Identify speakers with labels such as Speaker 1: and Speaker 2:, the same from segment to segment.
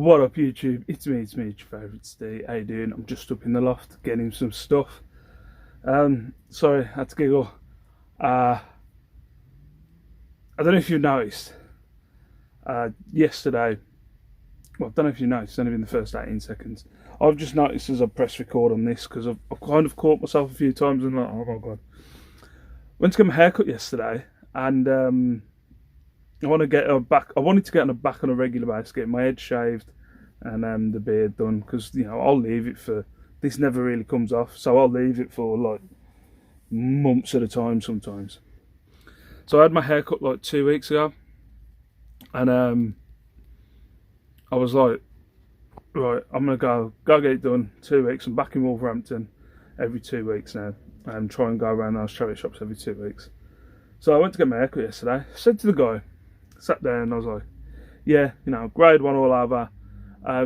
Speaker 1: What up YouTube? It's me, your favourite Steve. How you doing? I'm just up in the loft getting some stuff. Sorry, I had to giggle. I don't know if you've noticed. Yesterday, well, I don't know if you noticed, it's only been the first 18 seconds. I've just noticed as I press record on this, because I've kind of caught myself a few times and like, oh my god. Went to get my hair cut yesterday, and I wanted to get on a back on a regular basis, get my head shaved and the beard done, because I'll leave it for, this never really comes off, so I'll leave it for like months at a time sometimes. So I had my hair cut like 2 weeks ago, and I was like, right, I'm gonna go get it done. 2 weeks. I'm back in Wolverhampton every 2 weeks now, and try and go around those charity shops every 2 weeks. So I went to get my hair cut yesterday. I said to the guy, sat down, and I was like, yeah, grade 1 all over.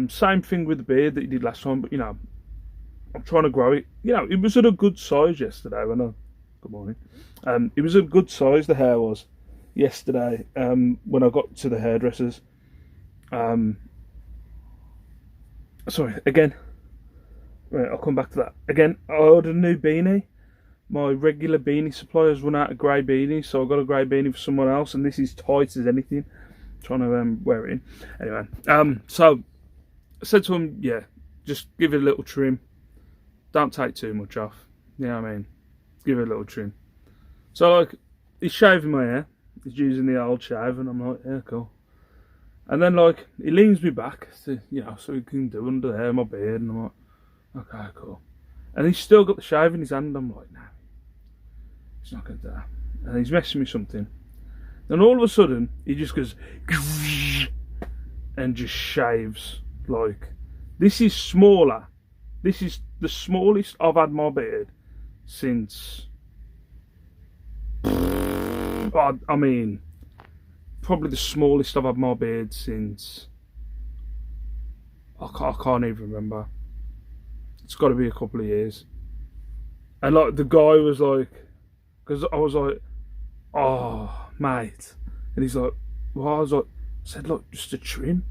Speaker 1: Same thing with the beard that you did last time, but I'm trying to grow it. It was at a good size yesterday good morning. It was a good size, the hair was, yesterday, when I got to the hairdressers. Sorry, again. Right, I'll come back to that. Again, I ordered a new beanie. My regular beanie supplier's run out of grey beanies, so I got a grey beanie for someone else, and this is tight as anything. I'm trying to wear it in. Anyway, so I said to him, yeah, just give it a little trim. Don't take too much off. You know what I mean? Give it a little trim. So like, he's shaving my hair. He's using the old shave, and I'm like, yeah, cool. And then like, he leans me back to, so he can do under there my beard, and I'm like, okay, cool. And he's still got the shave in his hand. I'm like, nah, he's not gonna do that. And he's messing me something. Then all of a sudden, he just goes and just shaves. Like, this is smaller. This is the smallest I've had my beard since, I mean, probably the smallest I've had my beard since, I can't even remember. It's got to be a couple of years. And like, the guy was like, because I was like, oh mate, and he's like, well, I was like, I said, look, just a trim.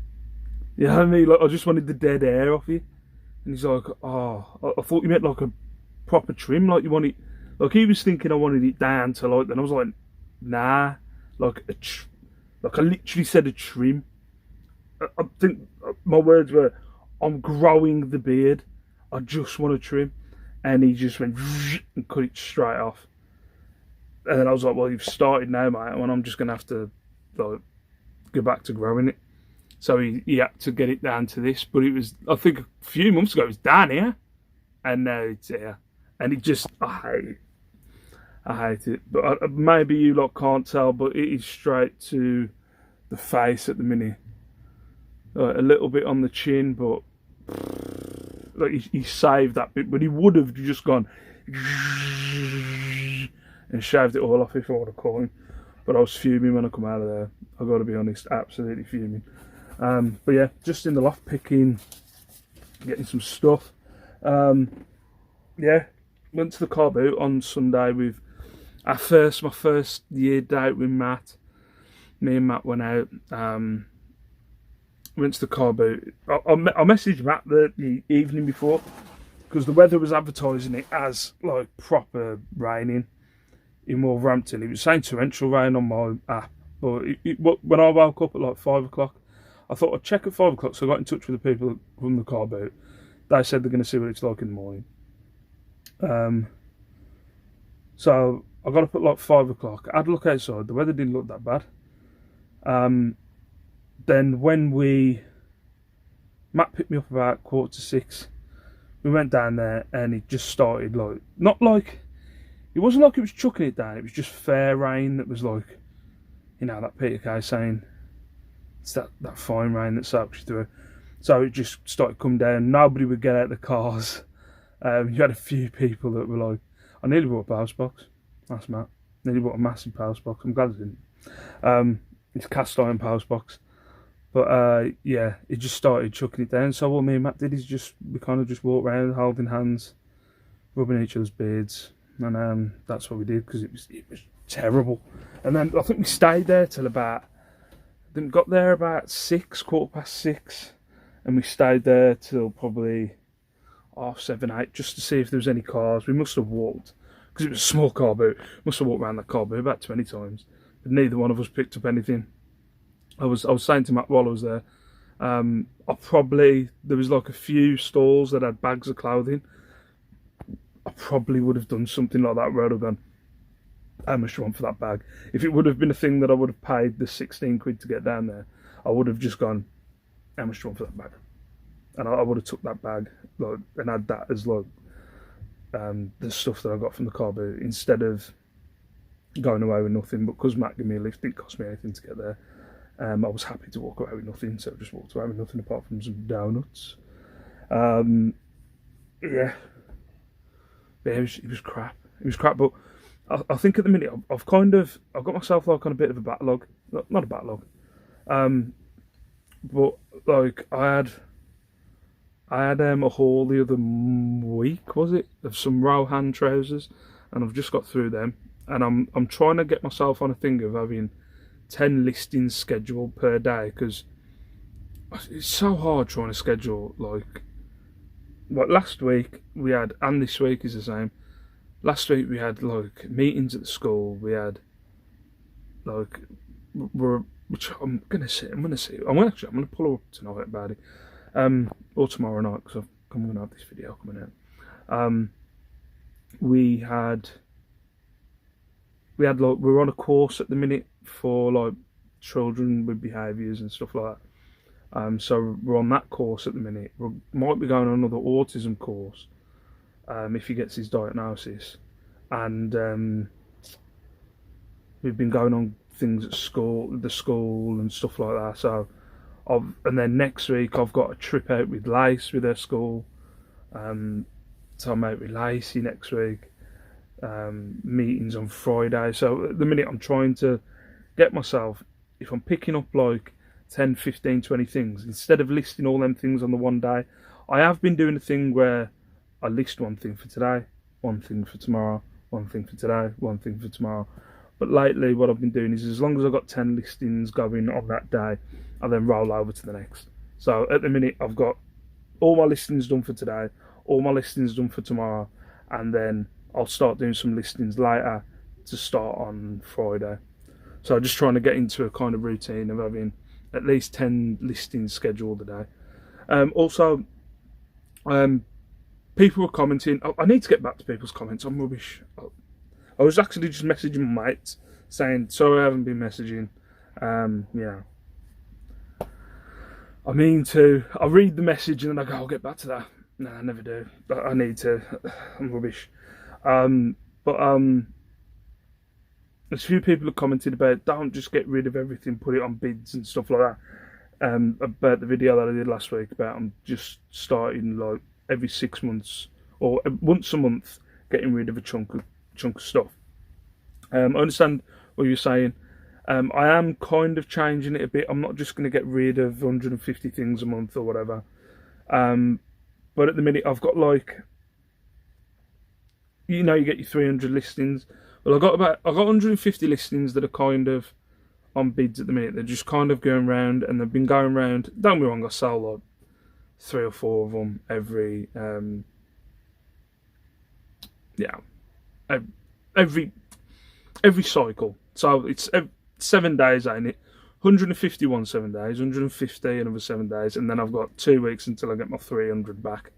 Speaker 1: You know what I mean? Like, I just wanted the dead hair off you. And he's like, oh, I thought you meant like a proper trim, like you want it, like he was thinking I wanted it down to like, then I was like, nah, like I literally said a trim. I think my words were, I'm growing the beard, I just want a trim. And he just went and cut it straight off. And then I was like, well, you've started now, mate, and I'm just going to have to like go back to growing it. So he had to get it down to this. But it was, I think a few months ago, it was down here. And now it's here. And it just, I hate it. But maybe you lot can't tell, but it is straight to the face at the minute. Like, a little bit on the chin, but like he saved that bit. But he would have just gone and shaved it all off if I would have caught him. But I was fuming when I come out of there. I got to be honest, absolutely fuming. But yeah, just in the loft getting some stuff. Yeah, went to the car boot on Sunday with my first year date with Matt. Me and Matt went out. Went to the car boot. I messaged Matt the evening before, because the weather was advertising it as like proper raining in Wolverhampton. It was saying torrential rain on my app, but when I woke up at like 5 o'clock, I thought I'd check at 5 o'clock, so I got in touch with the people from the car boot. They said they're going to see what it's like in the morning. So I got up at like 5 o'clock. I had a look outside. The weather didn't look that bad. Then when Matt picked me up about 5:45. We went down there, and it just started like, not like, it wasn't like it was chucking it down. It was just fair rain that was like, that Peter Kay saying, it's that fine rain that soaks you through. So it just started coming down. Nobody would get out of the cars. You had a few people that were like, I nearly bought a post box. That's Matt. Nearly bought a massive post box. I'm glad I didn't. It's a cast iron post box. But yeah, it just started chucking it down. So what me and Matt did is we kind of just walked around holding hands, rubbing each other's beards, and that's what we did, because it was terrible. And then I think we stayed there till about, then got there about 6, 6:15, and we stayed there till probably 7:30 just to see if there was any cars. We must have walked, because it was a small car boot, must have walked around the car boot about 20 times, but neither one of us picked up anything. I was saying to Matt while I was there, there was like a few stalls that had bags of clothing. I probably would have done something like that where I'd have gone, how much do you want for that bag? If it would have been a thing that I would have paid the 16 quid to get down there, I would have just gone, how much do you want for that bag? And I would have took that bag like, and had that as like the stuff that I got from the car boot, instead of going away with nothing. But because Matt gave me a lift, it didn't cost me anything to get there. I was happy to walk away with nothing, so I just walked away with nothing apart from some donuts. Yeah, it was crap. It was crap, but I think at the minute I've got myself like on a bit of a backlog. Not a backlog, but like I had a haul the other week, was it, of some Rohan trousers, and I've just got through them, and I'm trying to get myself on a thing of having 10 listings scheduled per day, because it's so hard trying to schedule like last week we had, and this week is the same. Last week we had like meetings at the school. We had like which I'm gonna pull her up tonight about it, or tomorrow night, because I'm gonna have this video coming out. We like, we're on a course at the minute for like children with behaviours and stuff like that. So we're on that course at the minute. We might be going on another autism course if he gets his diagnosis, and we've been going on things at the school and stuff like that. So and then next week I've got a trip out with Lace with her school, so I'm out with Lacey next week. Meetings on Friday. So at the minute I'm trying to get myself, if I'm picking up like 10, 15, 20 things, instead of listing all them things on the one day, I have been doing a thing where I list one thing for today, one thing for tomorrow, one thing for today, one thing for tomorrow. But lately what I've been doing is, as long as I've got 10 listings going on that day, I then roll over to the next. So at the minute I've got all my listings done for today, all my listings done for tomorrow, and then I'll start doing some listings later to start on Friday. So I'm just trying to get into a kind of routine of having at least 10 listings scheduled a day. Also, people were commenting. I need to get back to people's comments. I'm rubbish. I was actually just messaging my mates saying, sorry I haven't been messaging. Yeah. I mean to. I read the message and then I go, I'll get back to that. No, I never do. I need to. I'm rubbish. But there's a few people have commented about, don't just get rid of everything, put it on bids and stuff like that. About the video that I did last week about I'm just starting like every 6 months or once a month getting rid of a chunk of stuff. I understand what you're saying. I am kind of changing it a bit. I'm not just going to get rid of 150 things a month or whatever. But at the minute I've got like, you know, you get your 300 listings. Well, I've got 150 listings that are kind of on bids at the minute. They're just kind of going round, and they've been going round. Don't get me wrong, I sell like 3 or 4 of them every cycle. So it's 7 days, ain't it? 151 7 days, 150 another 7 days, and then I've got 2 weeks until I get my 300 back,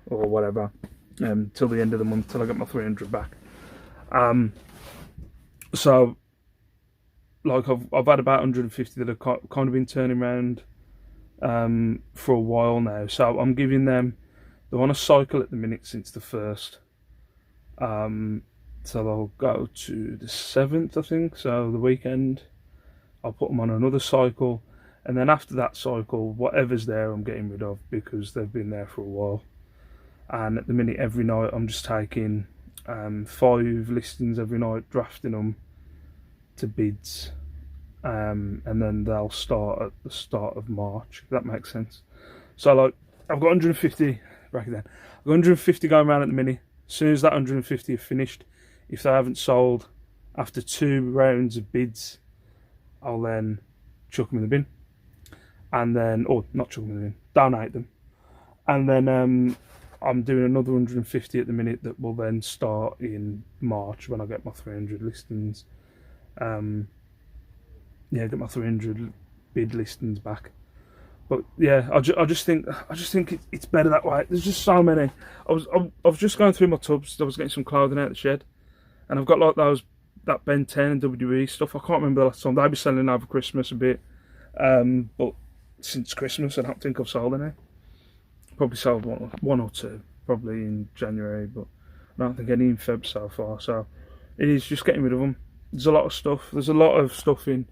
Speaker 1: or whatever. Till the end of the month, till I get my 300 back. So like I've had about 150 that have kind of been turning around for a while now. So I'm giving them, they're on a cycle at the minute since the 1st. So they'll go to the 7th, I think. So the weekend, I'll put them on another cycle, and then after that cycle, whatever's there I'm getting rid of, because they've been there for a while. And at the minute, every night I'm just taking 5 listings every night, drafting them to bids, and then they'll start at the start of March, if that makes sense. So like, I've got 150, break it down, I've got 150 going around at the minute. As soon as that 150 are finished, if they haven't sold after 2 rounds of bids, I'll then chuck them in the bin. And then, or not chuck them in the bin, donate them. And then I'm doing another 150 at the minute that will then start in March when I get my 300 listings. Yeah, get my 300 bid listings back. But yeah, I just think it's better that way. There's just so many. I was just going through my tubs. I was getting some clothing out of the shed, and I've got like that Ben 10 and WWE stuff. I can't remember the last time. They'll be selling over Christmas a bit, but since Christmas, I don't think I've sold any. Probably sold one or two, probably in January, but I don't think any in Feb so far. So it is just getting rid of them. There's a lot of stuff. There's a lot of stuff in,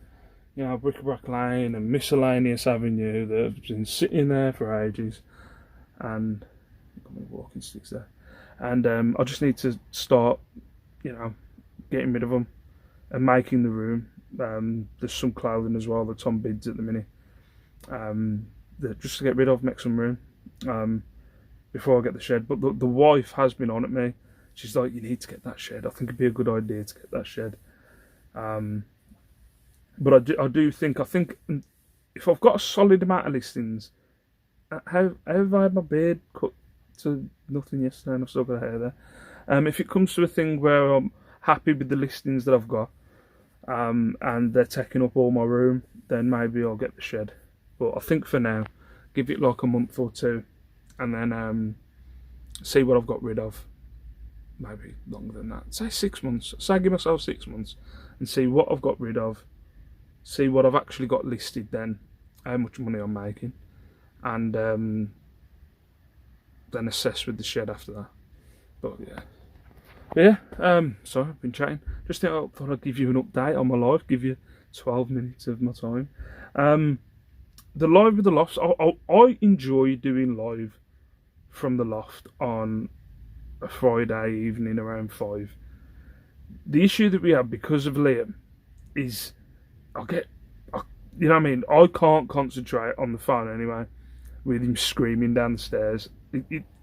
Speaker 1: Bric-a-Brac Lane and Miscellaneous Avenue that have been sitting there for ages, and got my walking sticks there. And I just need to start, getting rid of them and making the room. There's some clothing as well that's on bids at the minute. That just to get rid of, make some room. Before I get the shed. But the wife has been on at me. She's like, you need to get that shed. I think it'd be a good idea to get that shed. But I think if I've got a solid amount of listings, have I had my beard cut to nothing yesterday and I've still got hair there. If it comes to a thing where I'm happy with the listings that I've got, and they're taking up all my room, then maybe I'll get the shed. But I think for now, give it like a month or two, and then see what I've got rid of. Maybe longer than that. Say 6 months. Say give myself 6 months and see what I've got rid of. See what I've actually got listed then. How much money I'm making. And then assess with the shed after that. But yeah. Sorry, I've been chatting. Just thought I'd give you an update on my life. Give you 12 minutes of my time. The live with the lofts, I enjoy doing live from the loft on a Friday evening around 5. The issue that we have because of Liam is I can't concentrate on the phone anyway with him screaming down the stairs.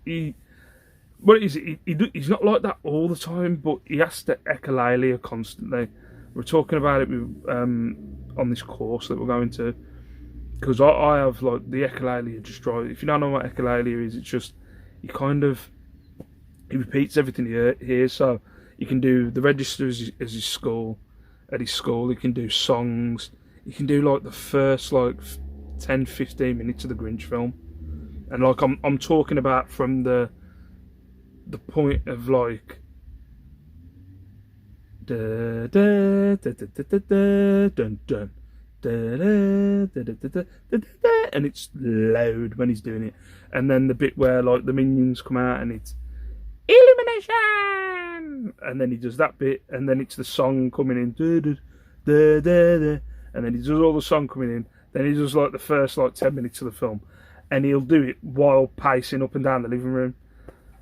Speaker 1: He's not like that all the time, but he has to echolalia constantly. We're talking about it on this course that we're going to. Because I have like the echolalia just drive. If you don't know what echolalia is, it's just he repeats everything he hears. So you can do the register as his school. At his school, he can do songs. He can do like the first 10-15 minutes of the Grinch film, and like I'm talking about from the point of like da da da da da da dun dun. And it's loud when he's doing it, and then the bit where like the minions come out and it's illumination, and then he does that bit, and then it's the song coming in, and then he does all the song coming in, then he does like the first 10 minutes of the film, and he'll do it while pacing up and down the living room.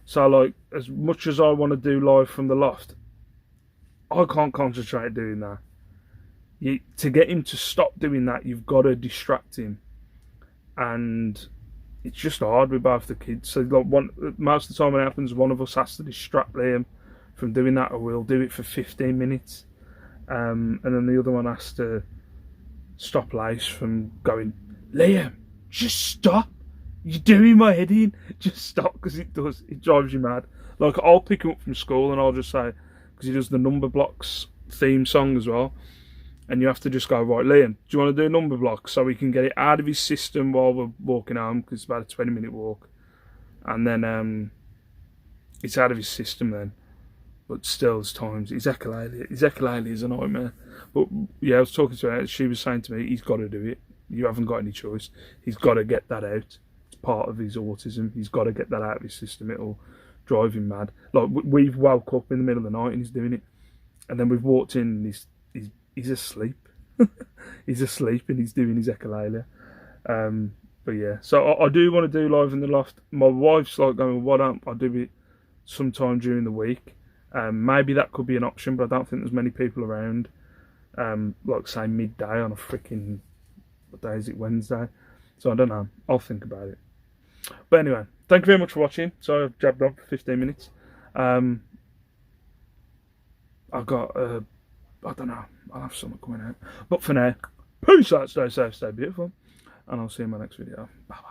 Speaker 1: So like as much as I want to do live from the loft, I can't concentrate doing that. To get him to stop doing that, you've got to distract him, and it's just hard with both the kids. So most of the time when it happens, one of us has to distract Liam from doing that, or we'll do it for 15 minutes, and then the other one has to stop Lace from going, Liam, just stop, you're doing my head in, just stop, because it drives you mad. Like I'll pick him up from school and I'll just say, because he does the Number Blocks theme song as well, and you have to just go, right, Liam, do you want to do a number block so we can get it out of his system while we're walking home, because it's about a 20-minute walk, and then it's out of his system then. But still, there's times his echolalia is a nightmare. But yeah, I was talking to her. She was saying to me, he's got to do it. You haven't got any choice. He's got to get that out. It's part of his autism. He's got to get that out of his system. It'll drive him mad. Like we've woke up in the middle of the night and he's doing it, and then we've walked in and he's asleep. He's asleep and he's doing his echolalia. But yeah, so I do want to do live in the loft. My wife's like going, why don't I do it sometime during the week? Maybe that could be an option, but I don't think there's many people around. Like say midday on a freaking, what day is it, Wednesday? So I don't know. I'll think about it. But anyway, thank you very much for watching. So I've jabbed on for 15 minutes. I've got, I don't know, I'll have something coming out. But for now, peace out, stay safe, stay beautiful, and I'll see you in my next video. Bye bye.